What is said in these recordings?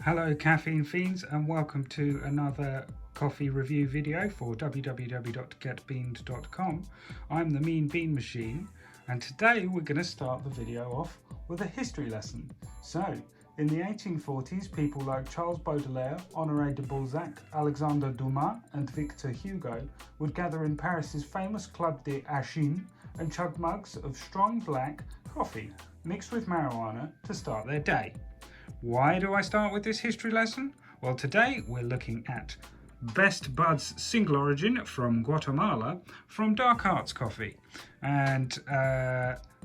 Hello caffeine fiends, and welcome to another coffee review video for www.getbeaned.com. I'm the Mean Bean Machine, and today we're going to start the video off with a history lesson. So, in the 1840s, people like Charles Baudelaire, Honoré de Balzac, Alexandre Dumas and Victor Hugo would gather in Paris's famous Club des Achines and chug mugs of strong black coffee mixed with marijuana to start their day. Why do I start with this history lesson? Well, today we're looking at Best Buds Single Origin from Guatemala from Dark Arts Coffee. And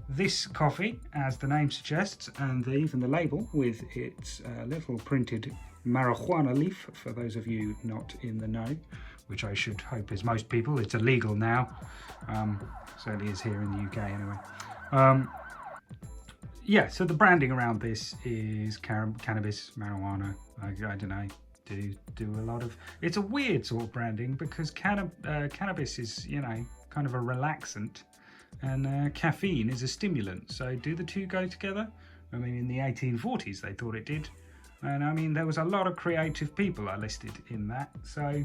this coffee, as the name suggests, and even the label with its little printed marijuana leaf, for those of you not in the know, which I should hope is most people. It's illegal now. Certainly is here in the UK anyway. Yeah, so the branding around this is cannabis, marijuana. I don't know, do a lot of... It's a weird sort of branding because cannabis is, you know, kind of a relaxant, and caffeine is a stimulant. So do the two go together? I mean, in the 1840s they thought it did. And I mean, there was a lot of creative people are listed in that. So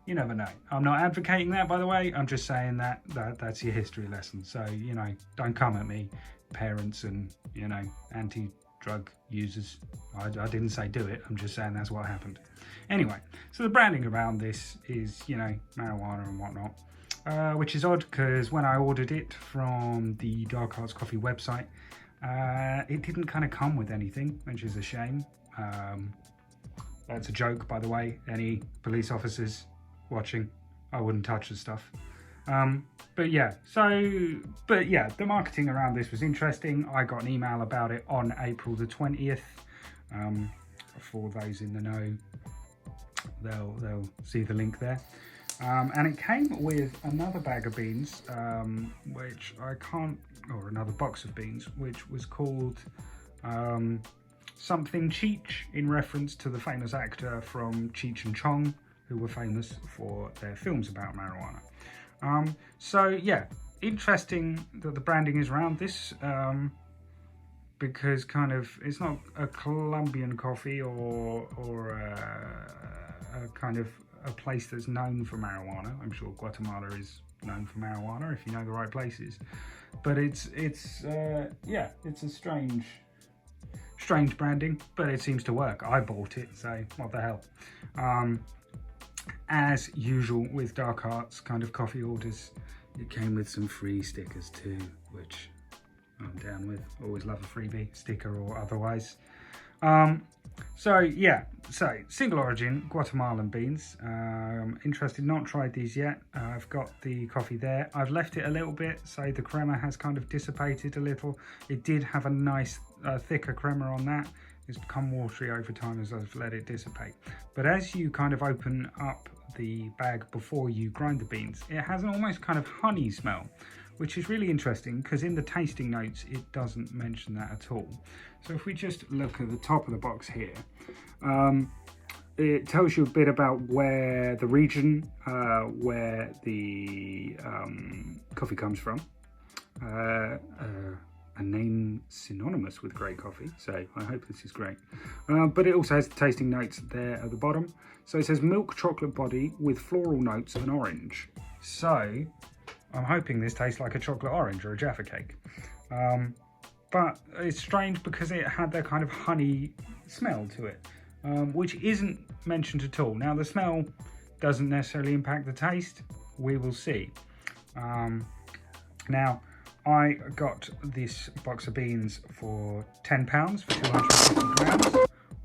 you never know. I'm not advocating that, by the way. I'm just saying that's your history lesson. So, you know, don't come at me, parents and, you know, anti-drug users. I didn't say do it. I'm just saying that's what happened. Anyway, so the branding around this is, you know, marijuana and whatnot, which is odd because when I ordered it from the Dark Arts Coffee website, it didn't kind of come with anything, which is a shame. That's a joke, by the way. Any police officers watching, I wouldn't touch the stuff. But yeah, the marketing around this was interesting. I got an email about it on April the 20th. For those in the know, they'll see the link there. And it came with another bag of beans, which I can't, or another box of beans, which was called something Cheech, in reference to the famous actor from Cheech and Chong, who were famous for their films about marijuana. So yeah, interesting that the branding is around this, because kind of it's not a Colombian coffee or a kind of a place that's known for marijuana. I'm sure Guatemala is known for marijuana if you know the right places, but it's a strange branding, but it seems to work. I bought it, so what the hell. As usual with Dark Arts kind of coffee orders, it came with some free stickers too, which I'm down with. Always love a freebie, sticker or otherwise. So single origin Guatemalan beans. Interested, not tried these yet. I've got the coffee there. I've left it a little bit, so the crema has kind of dissipated a little. It did have a nice thicker crema on that. It's become watery over time as I've let it dissipate. But as you kind of open up the bag before you grind the beans, it has an almost kind of honey smell, which is really interesting because in the tasting notes it doesn't mention that at all. So if we just look at the top of the box here, it tells you a bit about where the region, where the coffee comes from. A name synonymous with great coffee, so I hope this is great. But it also has the tasting notes there at the bottom. So it says milk chocolate body with floral notes and orange. So I'm hoping this tastes like a chocolate orange or a Jaffa cake. But it's strange because it had that kind of honey smell to it, which isn't mentioned at all. Now the smell doesn't necessarily impact the taste. We will see. Now, I got this box of beans for £10 for 250 grams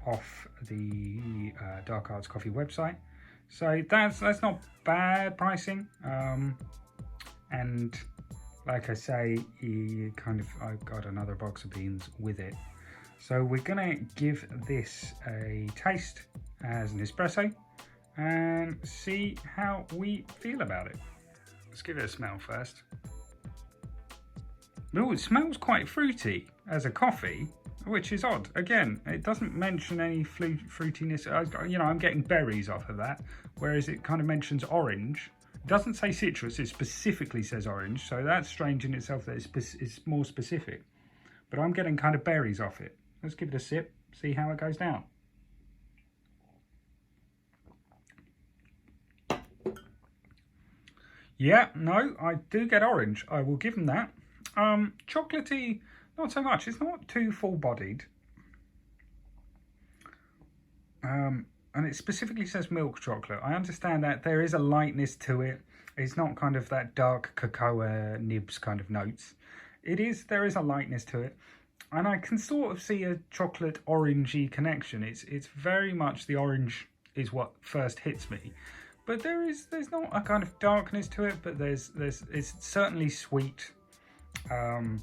off the Dark Arts Coffee website. So that's not bad pricing. And like I say, I got another box of beans with it. So we're gonna give this a taste as an espresso and see how we feel about it. Let's give it a smell first. Oh, it smells quite fruity as a coffee, which is odd. Again, it doesn't mention any fruitiness. I'm getting berries off of that, whereas it kind of mentions orange. It doesn't say citrus, it specifically says orange, so that's strange in itself that it's more specific. But I'm getting kind of berries off it. Let's give it a sip, see how it goes down. Yeah, no, I do get orange. I will give them that. Chocolatey, not so much. It's not too full-bodied. And it specifically says milk chocolate. I understand that there is a lightness to it. It's not kind of that dark cocoa nibs kind of notes. There is a lightness to it. And I can sort of see a chocolate orangey connection. It's very much the orange is what first hits me. But there's not a kind of darkness to it, but it's certainly sweet. And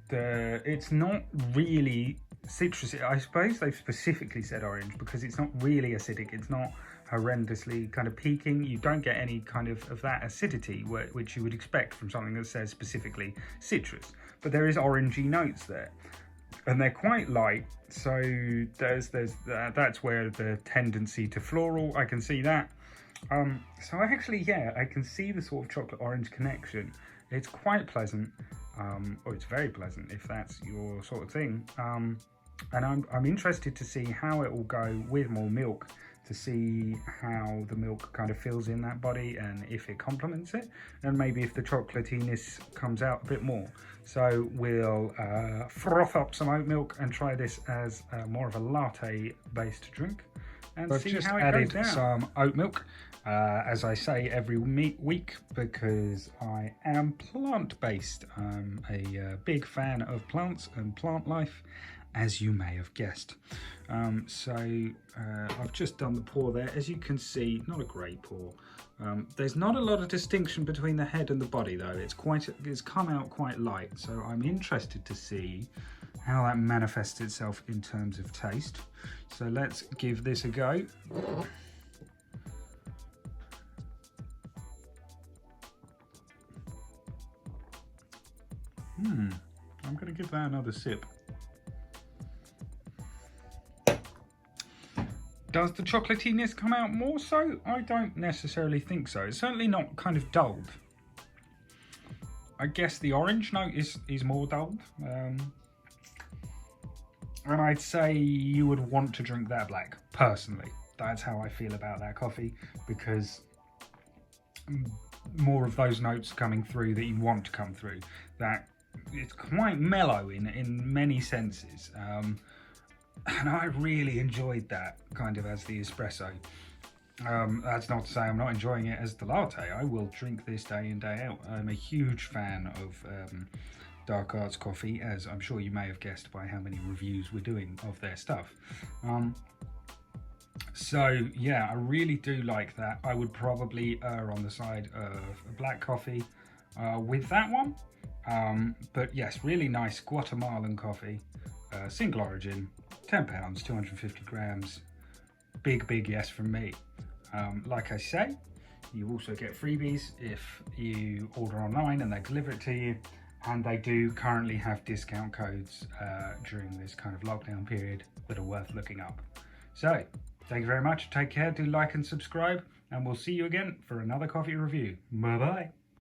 it's not really citrusy. I suppose they've specifically said orange because it's not really acidic. It's not horrendously kind of peaking. You don't get any kind of that acidity which you would expect from something that says specifically citrus. But there is orangey notes there, and they're quite light. So that's where the tendency to floral. I can see that. So actually, yeah, I can see the sort of chocolate orange connection. It's quite pleasant, or it's very pleasant if that's your sort of thing. And I'm interested to see how it will go with more milk, to see how the milk kind of fills in that body and if it complements it, and maybe if the chocolatiness comes out a bit more. So we'll froth up some oat milk and try this as more of a latte based drink, and see how it goes down. Some oat milk, as I say every week, because I am plant-based. I'm a big fan of plants and plant life, as you may have guessed. I've just done the pour there. As you can see, not a great pour. There's not a lot of distinction between the head and the body though. It's come out quite light, so I'm interested to see how that manifests itself in terms of taste. So let's give this a go. I'm going to give that another sip. Does the chocolatiness come out more so? I don't necessarily think so. It's certainly not kind of dulled. I guess the orange note is more dulled. And I'd say you would want to drink that black, personally. That's how I feel about that coffee, because more of those notes coming through that you want to come through. That it's quite mellow in many senses. And I really enjoyed that kind of as the espresso. That's not to say I'm not enjoying it as the latte. I will drink this day in, day out. I'm a huge fan of Dark Arts coffee, as I'm sure you may have guessed by how many reviews we're doing of their stuff. So yeah, I really do like that. I would probably err on the side of a black coffee with that one. But yes, really nice Guatemalan coffee, single origin, £10, 250 grams. Big yes from me. Like I say, you also get freebies if you order online and they deliver it to you. And they do currently have discount codes during this kind of lockdown period that are worth looking up. So, thank you very much. Take care, do like and subscribe, and we'll see you again for another coffee review. Bye-bye.